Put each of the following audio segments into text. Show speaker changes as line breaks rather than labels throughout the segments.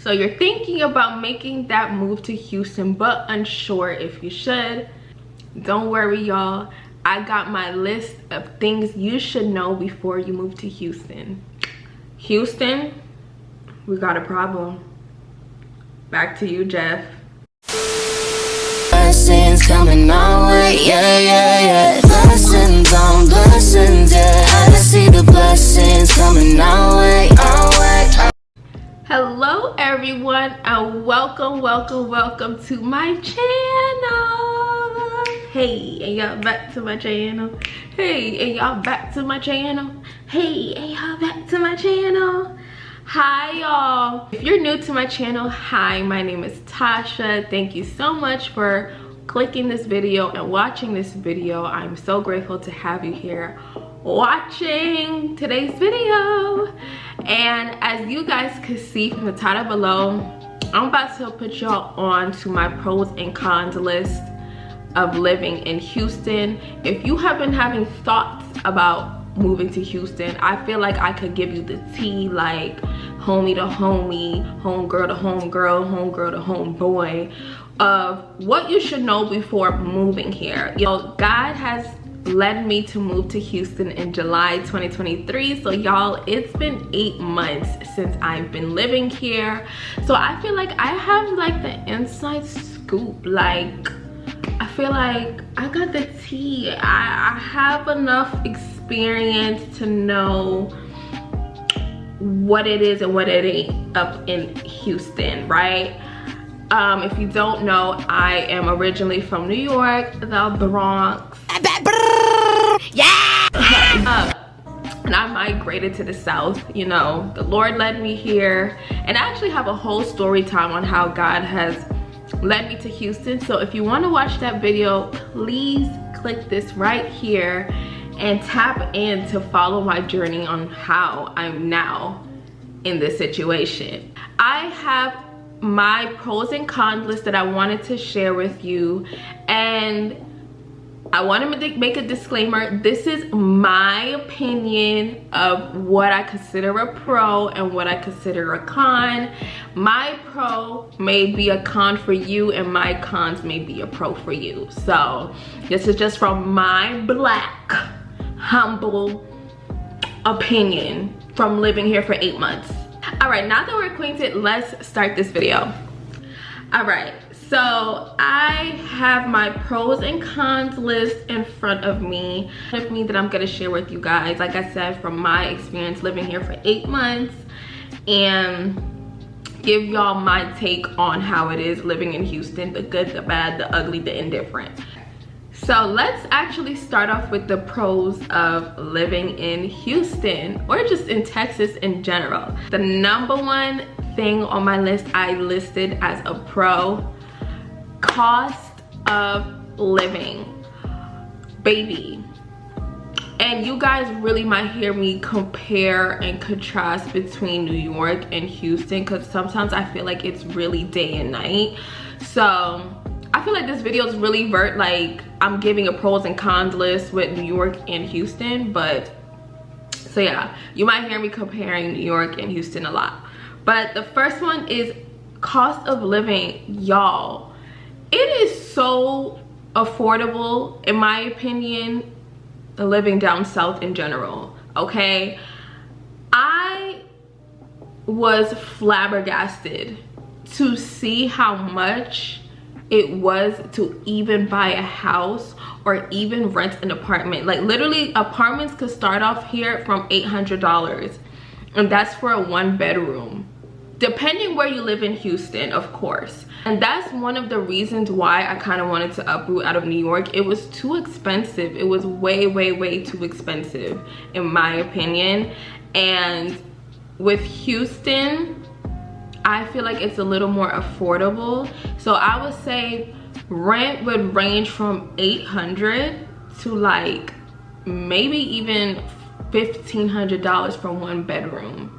So you're thinking about making that move to Houston but unsure if you should. Don't worry, y'all. I got my list of things you should know before you move to Houston. Houston, we got a problem. Back to you, Jeff.
Blessings coming our way, yeah, yeah, yeah. Blessings on blessings, yeah. I see the blessings coming our way, our way.
Hello everyone, and welcome to my channel. Hey, and y'all back to my channel. Hey, and y'all back to my channel. Hey, and y'all back to my channel. Hi y'all. If you're new to my channel, hi, my name is Tasha. Thank you so much for clicking this video and watching this video. I'm so grateful to have you here watching today's video. And as you guys can see from the title below, I'm about to put y'all on to my pros and cons list of living in Houston. If you have been having thoughts about moving to Houston, I feel like I could give you the tea, like homie to homie, homegirl to homegirl, homegirl to homeboy, of what you should know before moving here. You know, God has led me to move to Houston in July 2023. So y'all, it's been 8 months since I've been living here. So I feel like I have like the inside scoop. Like, I feel like I got the tea. I have enough experience to know what it is and what it ain't up in Houston, right? If you don't know, I am originally from New York, the Bronx. Yeah! And I migrated to the South. You know, the Lord led me here. And I actually have a whole story time on how God has led me to Houston. So if you want to watch that video, please click this right here and tap in to follow my journey on how I'm now in this situation. I have my pros and cons list that I wanted to share with you, and I want to make a disclaimer. This is my opinion of what I consider a pro and what I consider a con. My pro may be a con for you, and my cons may be a pro for you. So this is just from my black, humble opinion from living here for 8 months. All right, now that we're acquainted, let's start this video. All right, so I have my pros and cons list in front of me that I'm gonna share with you guys, like I said, from my experience living here for 8 months, and give y'all my take on how it is living in Houston, the good, the bad, the ugly, the indifferent. So let's actually start off with the pros of living in Houston, or just in Texas in general. The number one thing on my list I listed as a pro: cost of living. Baby. And you guys really might hear me compare and contrast between New York and Houston, because sometimes I feel like it's really day and night. So I feel like this video is really like I'm giving a pros and cons list with New York and Houston. But so yeah, you might hear me comparing New York and Houston a lot. But the first one is cost of living. Y'all, it is so affordable, in my opinion, living down south in general. Okay, I was flabbergasted to see how much it was to even buy a house or even rent an apartment. Like, literally, apartments could start off here from $800, and that's for a 1-bedroom, depending where you live in Houston, of course. And that's one of the reasons why I kind of wanted to uproot out of New York. It was too expensive. It was way too expensive, in my opinion. And with Houston, I feel like it's a little more affordable. So I would say rent would range from $800 to like maybe even $1,500 for 1 bedroom.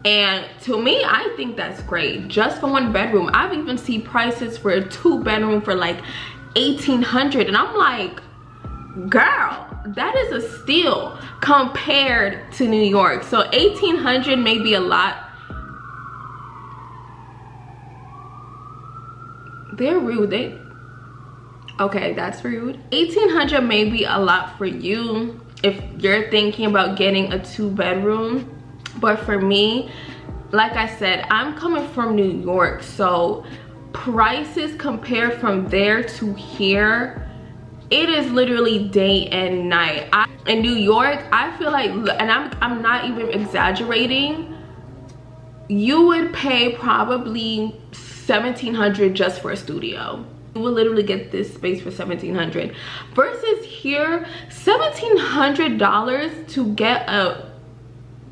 And to me, I think that's great, just for 1 bedroom. I've even seen prices for a 2-bedroom for like $1,800, and I'm like, girl, that is a steal compared to New York. So $1,800 may be a lot they're rude. Okay, that's rude. 1,800 may be a lot for you if you're thinking about getting a 2-bedroom, but for me, like I said, I'm coming from New York, so prices compared from there to here, it is literally day and night. In New York, I feel like, and I'm not even exaggerating, you would pay probably $1,700 just for a studio. You will literally get this space for $1,700 versus here, $1,700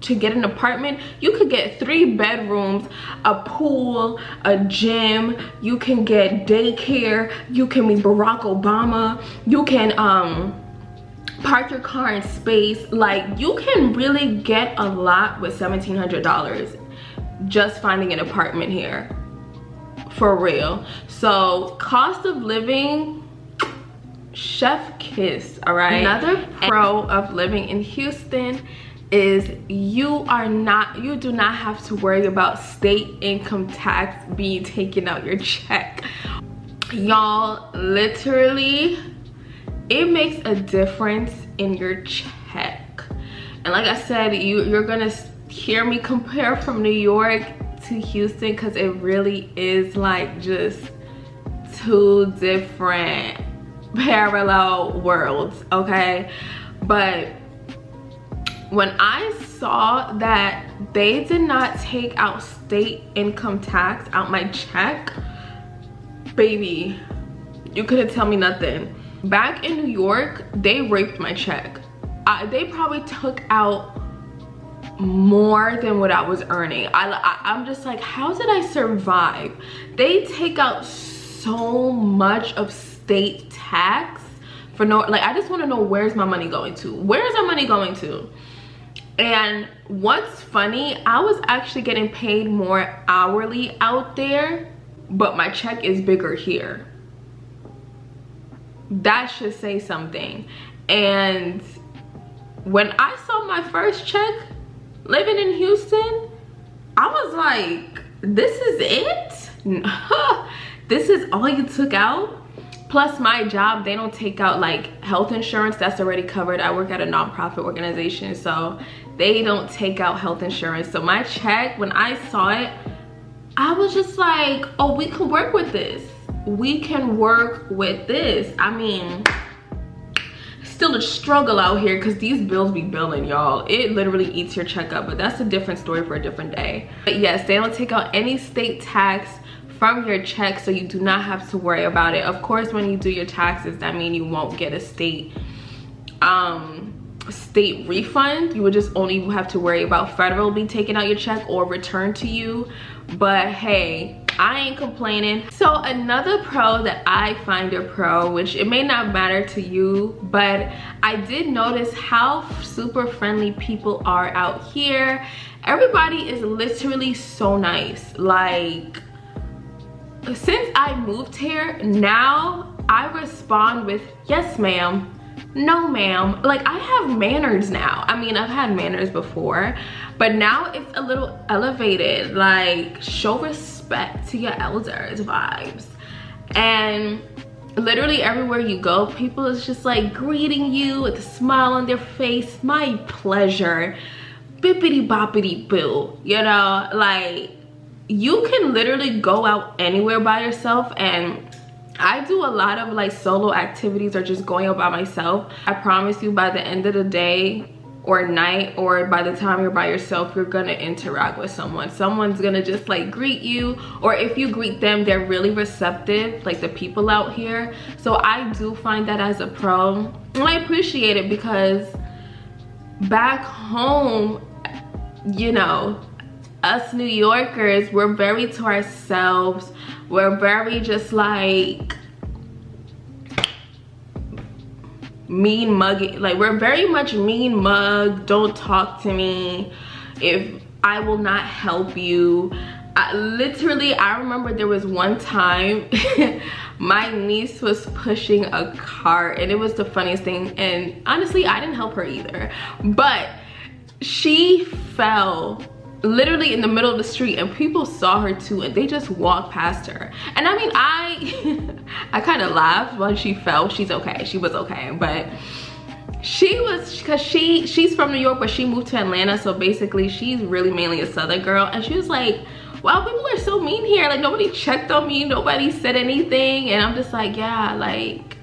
to get an apartment. You could get 3 bedrooms, a pool, a gym, you can get daycare, you can be Barack Obama, you can park your car in space. Like, you can really get a lot with $1,700 just finding an apartment here, for real. So cost of living, chef kiss, all right? Another pro of living in Houston is you do not have to worry about state income tax being taken out your check. Y'all, literally, it makes a difference in your check. And like I said, you're gonna hear me compare from New York to Houston, because it really is like just 2 different parallel worlds, okay? But when I saw that they did not take out state income tax out my check, baby, you couldn't tell me nothing. Back in New York, they raped my check. They probably took out more than what I was earning. I'm just like, how did I survive? They take out so much of state tax for no, like, I just want to know, where's my money going to? Where's our money going to? And what's funny, I was actually getting paid more hourly out there, but my check is bigger here. That should say something. And when I saw my first check living in Houston, I was like, this is it? This is all you took out? Plus my job, they don't take out like health insurance. That's already covered. I work at a nonprofit organization, so they don't take out health insurance. So my check, when I saw it, I was just like, oh, we can work with this. We can work with this. I mean, still a struggle out here because these bills be billing, y'all. It literally eats your check up, but that's a different story for a different day. But yes, they don't take out any state tax from your check, so you do not have to worry about it. Of course, when you do your taxes, that means you won't get a state refund. You would just only have to worry about federal be taking out your check or returned to you. But hey, I ain't complaining. So another pro that I find a pro, which it may not matter to you, but I did notice how super friendly people are out here. Everybody is literally so nice. Like, since I moved here, now I respond with yes ma'am, no ma'am. Like, I have manners now. I mean, I've had manners before, but now it's a little elevated, like show respect to your elders vibes. And literally everywhere you go, people is just like greeting you with a smile on their face. My pleasure, bippity boppity boo, you know? Like, you can literally go out anywhere by yourself, and I do a lot of like solo activities or just going out by myself. I promise you, by the end of the day or night, or by the time you're by yourself, you're gonna interact with someone. Someone's gonna just like greet you, or if you greet them, they're really receptive, like the people out here. So I do find that as a pro, and I appreciate it, because back home, you know, us New Yorkers, we're very to ourselves. We're very just like mean muggy. Like, we're very much mean mug. Don't talk to me. If I will not help you. Literally, I remember there was one time my niece was pushing a cart, and it was the funniest thing. And honestly, I didn't help her either. But she fell literally in the middle of the street, and people saw her too, and they just walked past her. And I mean, I kind of laughed when she fell. She's okay, she was okay, but she was, because she's from New York, but she moved to Atlanta, so basically she's really mainly a Southern girl. And she was like, wow, people are so mean here, like nobody checked on me, nobody said anything. And I'm just like, yeah, like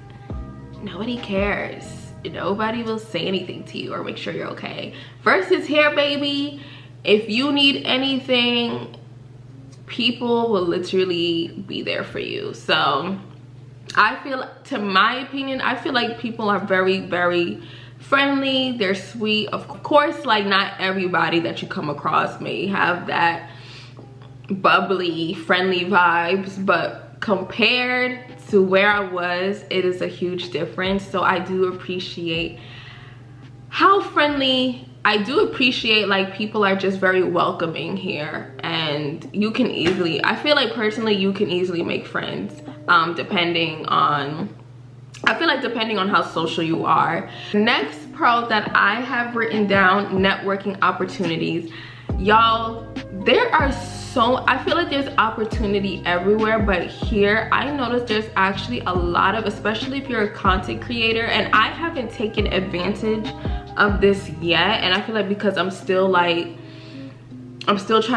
nobody cares, nobody will say anything to you or make sure you're okay. Versus here, baby, if you need anything, people will literally be there for you. So I feel, to my opinion, I feel like people are very, very friendly, they're sweet. Of course, like not everybody that you come across may have that bubbly, friendly vibes, but compared to where I was, it is a huge difference. So I do appreciate how friendly, I do appreciate like people are just very welcoming here, and you can easily, I feel like personally you can easily make friends depending on, I feel like depending on how social you are. Next pro that I have written down, networking opportunities. Y'all, there are so, I feel like there's opportunity everywhere, but here I noticed there's actually a lot of, especially if you're a content creator, and I haven't taken advantage of this yet. And I feel like because I'm still trying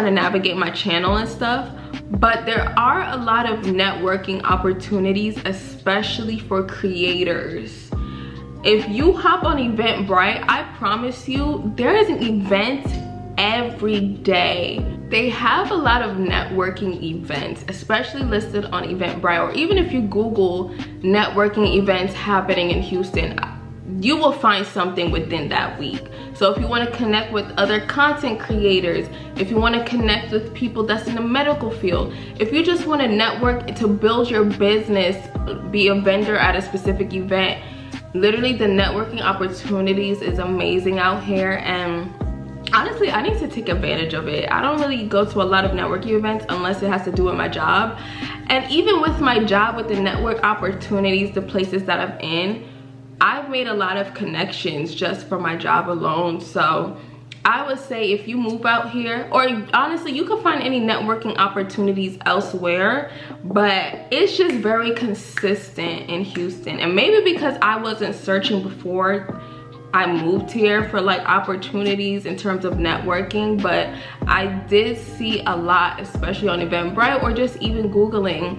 to navigate my channel and stuff, but there are a lot of networking opportunities, especially for creators. If you hop on Eventbrite, I promise you there is an event every day. They have a lot of networking events, especially listed on Eventbrite, or even if you Google networking events happening in Houston, you will find something within that week. So if you want to connect with other content creators, if you want to connect with people that's in the medical field, if you just want to network to build your business, be a vendor at a specific event, literally the networking opportunities is amazing out here. And honestly, I need to take advantage of it. I don't really go to a lot of networking events unless it has to do with my job. And even with my job, with the network opportunities, the places that I'm in, I've made a lot of connections just for my job alone. So I would say if you move out here, or honestly, you can find any networking opportunities elsewhere, but it's just very consistent in Houston. And maybe because I wasn't searching before I moved here for like opportunities in terms of networking, but I did see a lot, especially on Eventbrite or just even Googling.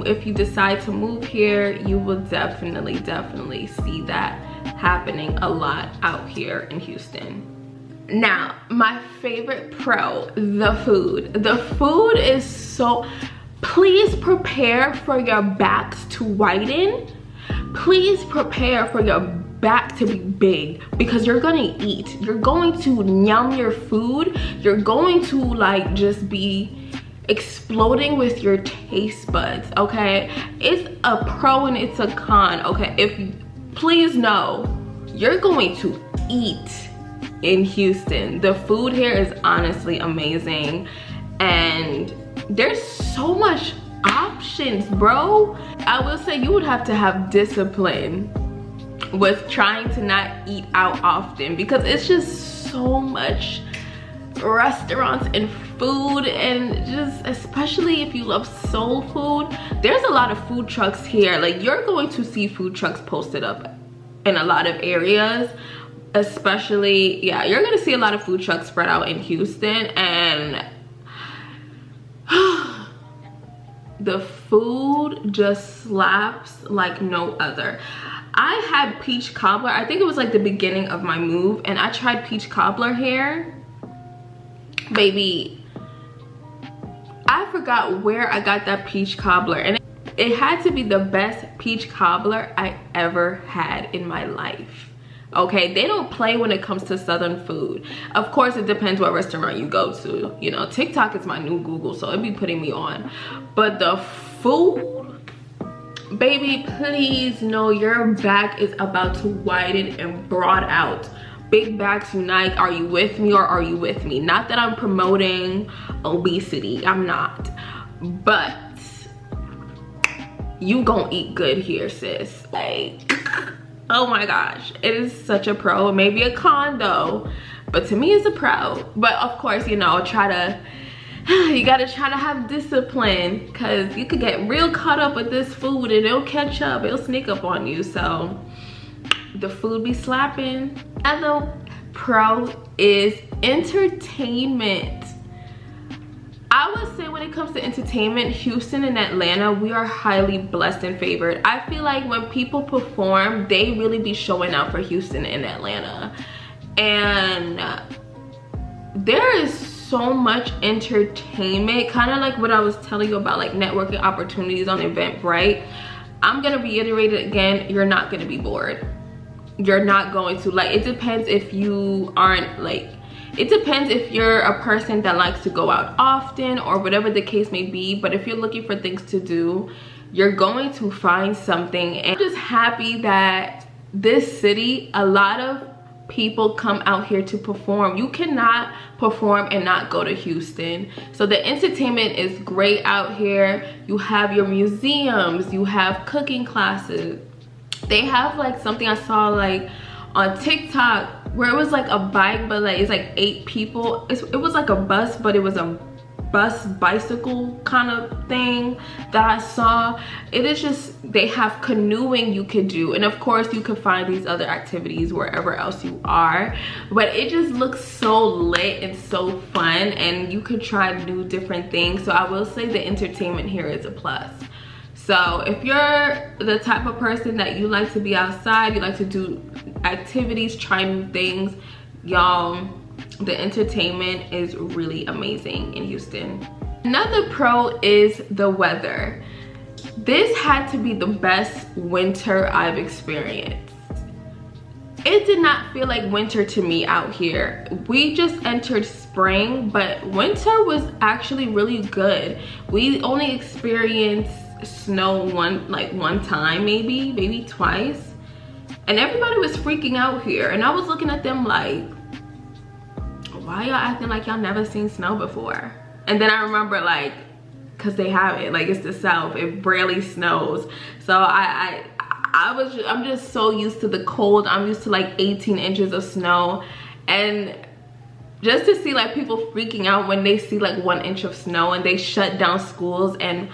If you decide to move here, you will definitely see that happening a lot out here in Houston. Now, my favorite pro, the food. The food is so, please prepare for your backs to widen. Please prepare for your back to be big, because you're gonna eat, you're going to yum your food, you're going to like just be exploding with your taste buds. Okay, it's a pro and it's a con. Okay, please know you're going to eat in Houston. The food here is honestly amazing, and there's so much options, bro. I will say you would have to have discipline with trying to not eat out often, because it's just so much restaurants and food, and just especially if you love soul food, there's a lot of food trucks here. Like, you're going to see food trucks posted up in a lot of areas, especially, yeah, you're gonna see a lot of food trucks spread out in Houston. And the food just slaps like no other. I had peach cobbler, I think it was like the beginning of my move, and I tried peach cobbler here. Baby, I forgot where I got that peach cobbler, and it had to be the best peach cobbler I ever had in my life. Okay, they don't play when it comes to Southern food. Of course, it depends what restaurant you go to. You know, TikTok is my new Google, so it'd be putting me on. But the food, baby, please know your back is about to widen and broad out. Big backs unite. Are you with me or are you with me? Not that I'm promoting obesity, I'm not. But you gonna eat good here, sis. Like, oh my gosh, it is such a pro. Maybe a con though, but to me it's a pro. But of course, you know, you gotta try to have discipline, because you could get real caught up with this food and it'll catch up, it'll sneak up on you. So the food be slapping. Another pro is entertainment. I would say when it comes to entertainment, Houston and Atlanta, we are highly blessed and favored. I feel like when people perform, they really be showing out for Houston and Atlanta. And there is so much entertainment, kind of like what I was telling you about, like networking opportunities on Eventbrite. I'm gonna reiterate it again, you're not gonna be bored. You're not going to, like, it depends if you aren't, like, it depends if you're a person that likes to go out often or whatever the case may be. But if you're looking for things to do, you're going to find something. And I'm just happy that this city, a lot of people come out here to perform. You cannot perform and not go to Houston. So the entertainment is great out here. You have your museums, you have cooking classes. They have like something I saw like on TikTok where it was like a bike, but like it's like 8 people. It was like a bus, but it was a bus bicycle kind of thing that I saw. It is just, they have canoeing you could do, and of course you could find these other activities wherever else you are, but it just looks so lit and so fun, and you could try new different things. So I will say the entertainment here is a plus. So if you're the type of person that you like to be outside, you like to do activities, try new things, y'all, the entertainment is really amazing in Houston. Another pro is the weather. This had to be the best winter I've experienced. It did not feel like winter to me out here. We just entered spring, but winter was actually really good. We only experienced snow one time, maybe twice, and everybody was freaking out here, and I was looking at them like, why y'all acting like y'all never seen snow before? And then I remember, like, because they have it, like, it's the South, it barely snows. So I'm just so used to the cold. I'm used to like 18 inches of snow, and just to see like people freaking out when they see like 1 inch of snow and they shut down schools and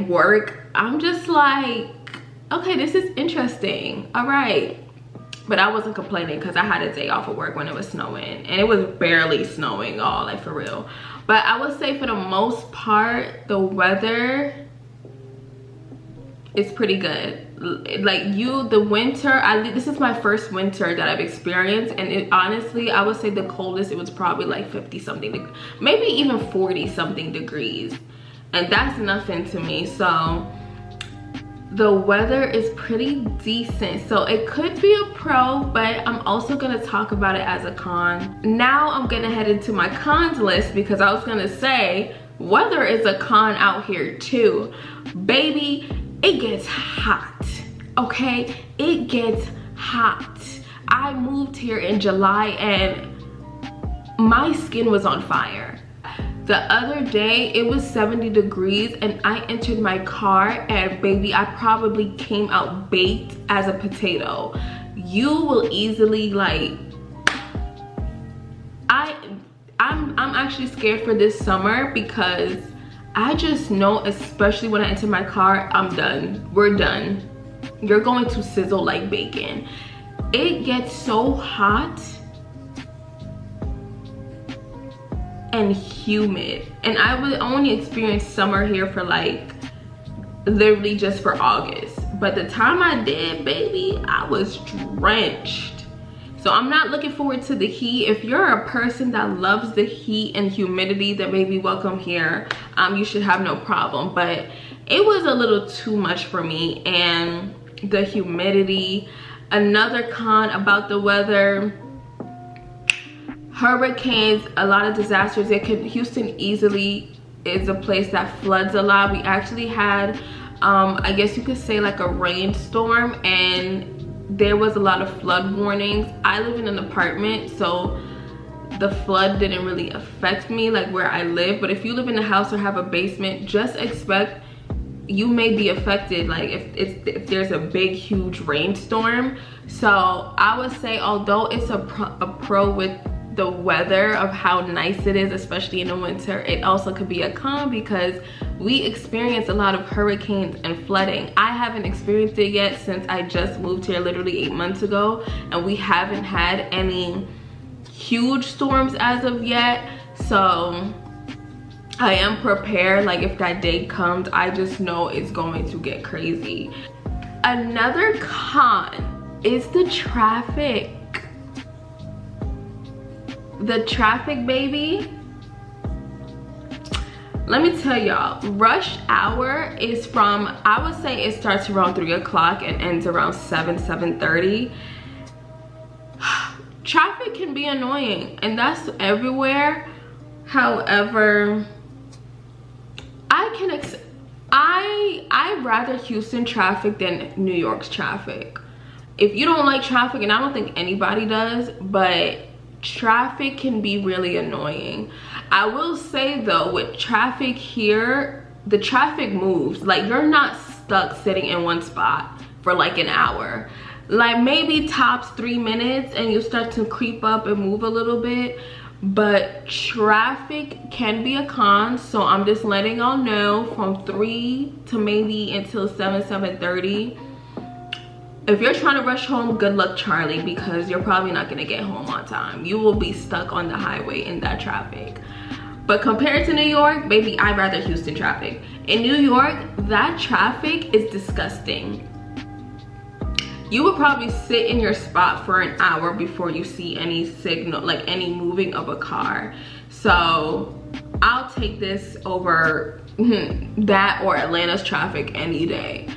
work, I'm just like, okay, this is interesting. All right. But I wasn't complaining because I had a day off of work when it was snowing, and it was barely snowing, all, like, for real. But I would say for the most part, the weather is pretty good. Like, the winter, this is my first winter that I've experienced, and honestly, I would say the coldest, it was probably like 50 something, maybe even 40 something degrees. And that's nothing to me. So the weather is pretty decent. So it could be a pro, but I'm also gonna talk about it as a con. Now I'm gonna head into my cons list, because I was gonna say weather is a con out here too. Baby, it gets hot, okay? It gets hot. I moved here in July and my skin was on fire. The other day, it was 70 degrees and I entered my car, and baby, I probably came out baked as a potato. You will easily, like, I'm actually scared for this summer, because I just know, especially when I enter my car, I'm done. We're done. You're going to sizzle like bacon. It gets so hot and humid, and I would only experience summer here for like literally just for August, but the time I did, baby, I was drenched. So I'm not looking forward to the heat. If you're a person that loves the heat and humidity, then maybe welcome here. You should have no problem, but it was a little too much for me, and the humidity. Another con about the weather: hurricanes, a lot of disasters. Houston easily is a place that floods a lot. We actually had, I guess you could say, like a rainstorm, and there was a lot of flood warnings. I live in an apartment, so the flood didn't really affect me like where I live. But if you live in a house or have a basement, just expect you may be affected, like if there's a big huge rainstorm. So I would say, although it's a pro with the weather of how nice it is, especially in the winter, it also could be a con because we experience a lot of hurricanes and flooding. I haven't experienced it yet since I just moved here literally 8 months ago, and we haven't had any huge storms as of yet. So I am prepared. Like if that day comes, I just know it's going to get crazy. Another con is the traffic. The traffic, baby. Let me tell y'all, rush hour is from, I would say it starts around 3 o'clock and ends around 7:30. Traffic can be annoying, and that's everywhere. However, I'd rather Houston traffic than New York's traffic. If you don't like traffic, and I don't think anybody does, but traffic can be really annoying. I will say though, with traffic here, the traffic moves. Like you're not stuck sitting in one spot for like an hour. Like maybe tops 3 minutes and you start to creep up and move a little bit. But traffic can be a con, so I'm just letting y'all know, from 3 to maybe until 7:30. If you're trying to rush home, good luck, Charlie, because you're probably not gonna get home on time. You will be stuck on the highway in that traffic. But compared to New York, baby, I'd rather Houston traffic. In New York, that traffic is disgusting. You would probably sit in your spot for an hour before you see any signal, like any moving of a car. So I'll take this over that or Atlanta's traffic any day.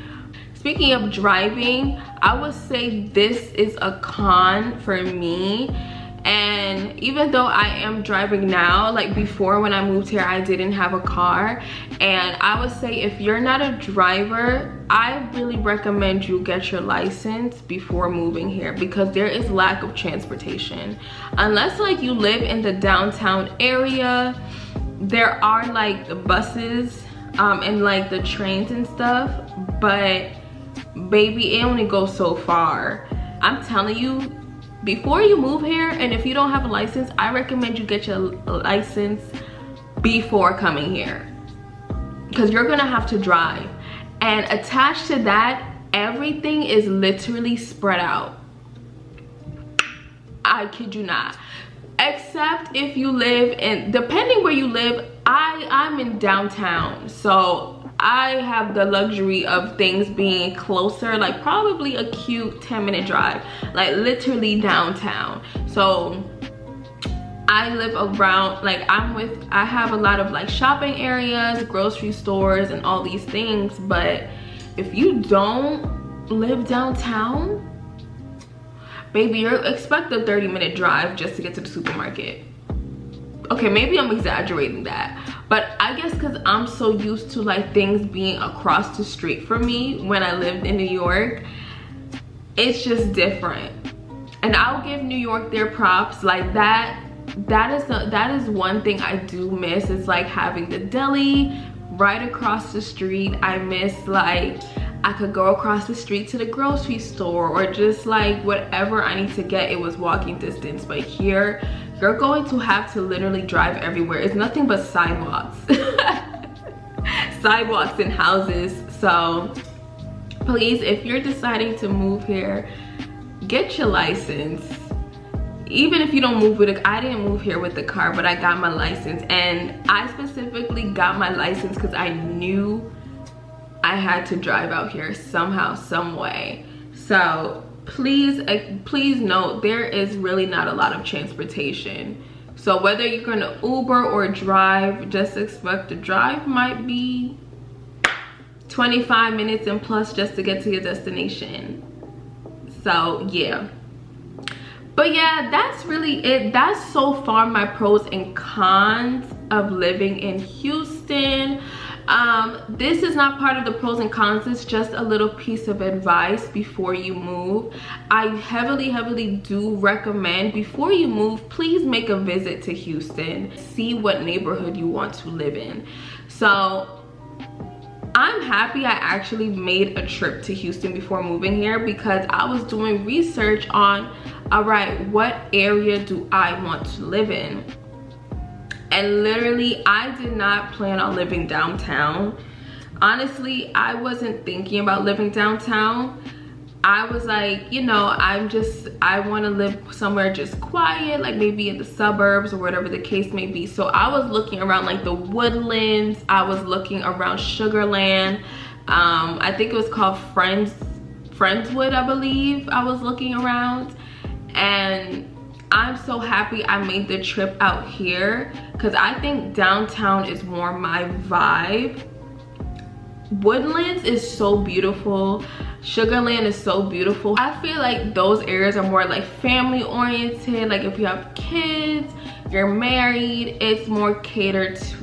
Speaking of driving, I would say this is a con for me. And even though I am driving now, like before when I moved here, I didn't have a car. And I would say if you're not a driver, I really recommend you get your license before moving here, because there is lack of transportation. Unless like you live in the downtown area, there are like the buses and like the trains and stuff, but baby, it only goes so far. I'm telling you, before you move here, and if you don't have a license, I recommend you get your license before coming here, because you're gonna have to drive. And attached to that, everything is literally spread out. I kid you not. Except if you live in, depending where you live, I'm in downtown, so I have the luxury of things being closer, like probably a cute 10-minute drive, like literally downtown. So I live around, like I have a lot of like shopping areas, grocery stores, and all these things. But if you don't live downtown, baby, you're expect a 30-minute drive just to get to the supermarket. Okay, maybe I'm exaggerating that, but I guess because I'm so used to like things being across the street from me when I lived in New York, it's just different. And I'll give New York their props. Like that is one thing I do miss, is like having the deli right across the street. I miss, like, I could go across the street to the grocery store, or just like whatever I need to get, it was walking distance. But here, you're going to have to literally drive everywhere. It's nothing but sidewalks. Sidewalks and houses. So please, if you're deciding to move here, get your license. Even if you don't move with I didn't move here with the car, but I got my license. And I specifically got my license because I knew I had to drive out here somehow, some way. So please note, there is really not a lot of transportation. So whether you're gonna Uber or drive, just expect the drive might be 25 minutes and plus just to get to your destination. So yeah. But yeah, that's really it. That's so far my pros and cons of living in Houston. This is not part of the pros and cons. It's just a little piece of advice before you move. I heavily do recommend, before you move, please make a visit to Houston. See what neighborhood you want to live in. So I'm happy I actually made a trip to Houston before moving here, because I was doing research on, all right, what area do I want to live in? And literally, I did not plan on living downtown. Honestly, I wasn't thinking about living downtown. I was like, you know, I want to live somewhere just quiet, like maybe in the suburbs or whatever the case may be. So I was looking around like the Woodlands. I was looking around Sugarland. I think it was called Friendswood, I believe. I was looking around, and I'm so happy I made the trip out here, because I think downtown is more my vibe. Woodlands is so beautiful. Sugarland is so beautiful. I feel like those areas are more like family oriented. Like if you have kids, you're married, it's more catered to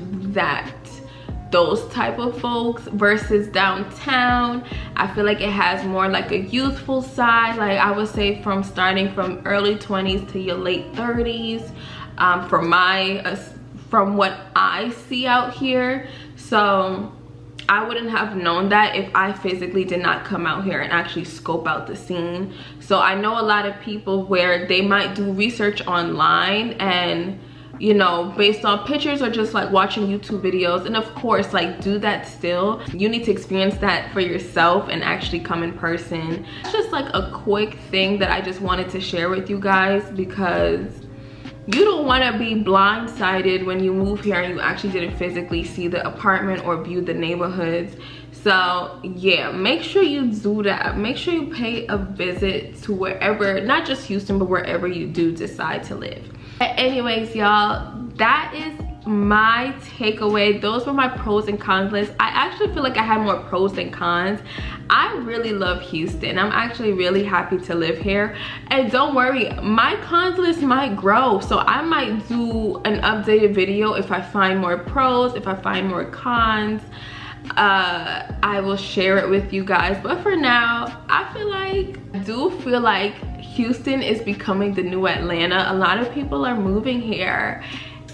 those type of folks, versus downtown. I feel like it has more like a youthful side. Like I would say starting from early 20s to your late 30s, from what I see out here. So I wouldn't have known that if I physically did not come out here and actually scope out the scene. So I know a lot of people where they might do research online and, you know, based on pictures or just like watching YouTube videos, and of course, like, do that still. You need to experience that for yourself and actually come in person. It's just like a quick thing that I just wanted to share with you guys, because you don't want to be blindsided when you move here and you actually didn't physically see the apartment or view the neighborhoods. So yeah, make sure you do that. Make sure you pay a visit to wherever, not just Houston, but wherever you do decide to live. But anyways, y'all, that is my takeaway. Those were my pros and cons list. I actually feel like I had more pros than cons. I really love Houston. I'm actually really happy to live here. And don't worry, my cons list might grow. So I might do an updated video if I find more pros, if I find more cons. I will share it with you guys. But for now, I do feel like Houston is becoming the new Atlanta. A lot of people are moving here,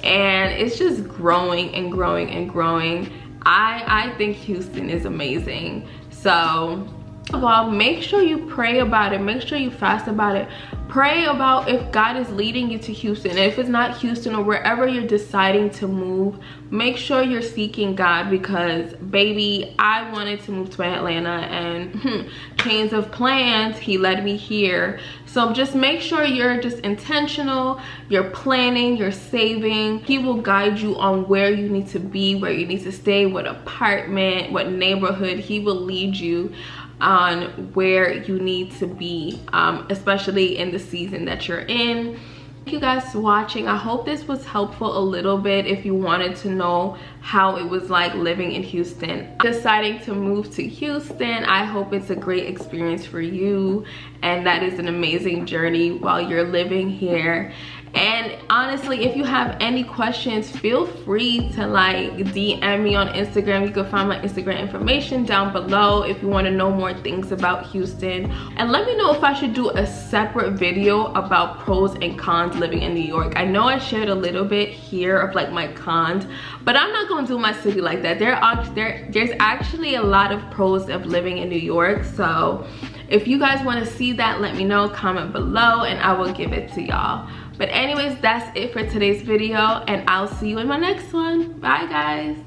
and it's just growing and growing and growing. I think Houston is amazing. So first of all, make sure you pray about it. Make sure you fast about it. Pray about if God is leading you to Houston. And if it's not Houston or wherever you're deciding to move, make sure you're seeking God, because baby, I wanted to move to Atlanta and change of plans, he led me here. So just make sure you're just intentional, you're planning, you're saving. He will guide you on where you need to be, where you need to stay, what apartment, what neighborhood. He will lead you on where you need to be, especially in the season that you're in. Thank you guys for watching. I hope this was helpful a little bit if you wanted to know how it was like living in Houston. Deciding to move to Houston, I hope it's a great experience for you, and that is an amazing journey while you're living here. And honestly, if you have any questions, feel free to like DM me on Instagram. You can find my Instagram information down below if you want to know more things about Houston. And let me know if I should do a separate video about pros and cons living in New York. I know I shared a little bit here of like my cons, but I'm not going to do my city like that. There's actually a lot of pros of living in New York. So if you guys want to see that, let me know, comment below, and I will give it to y'all. But anyways, that's it for today's video, and I'll see you in my next one. Bye, guys.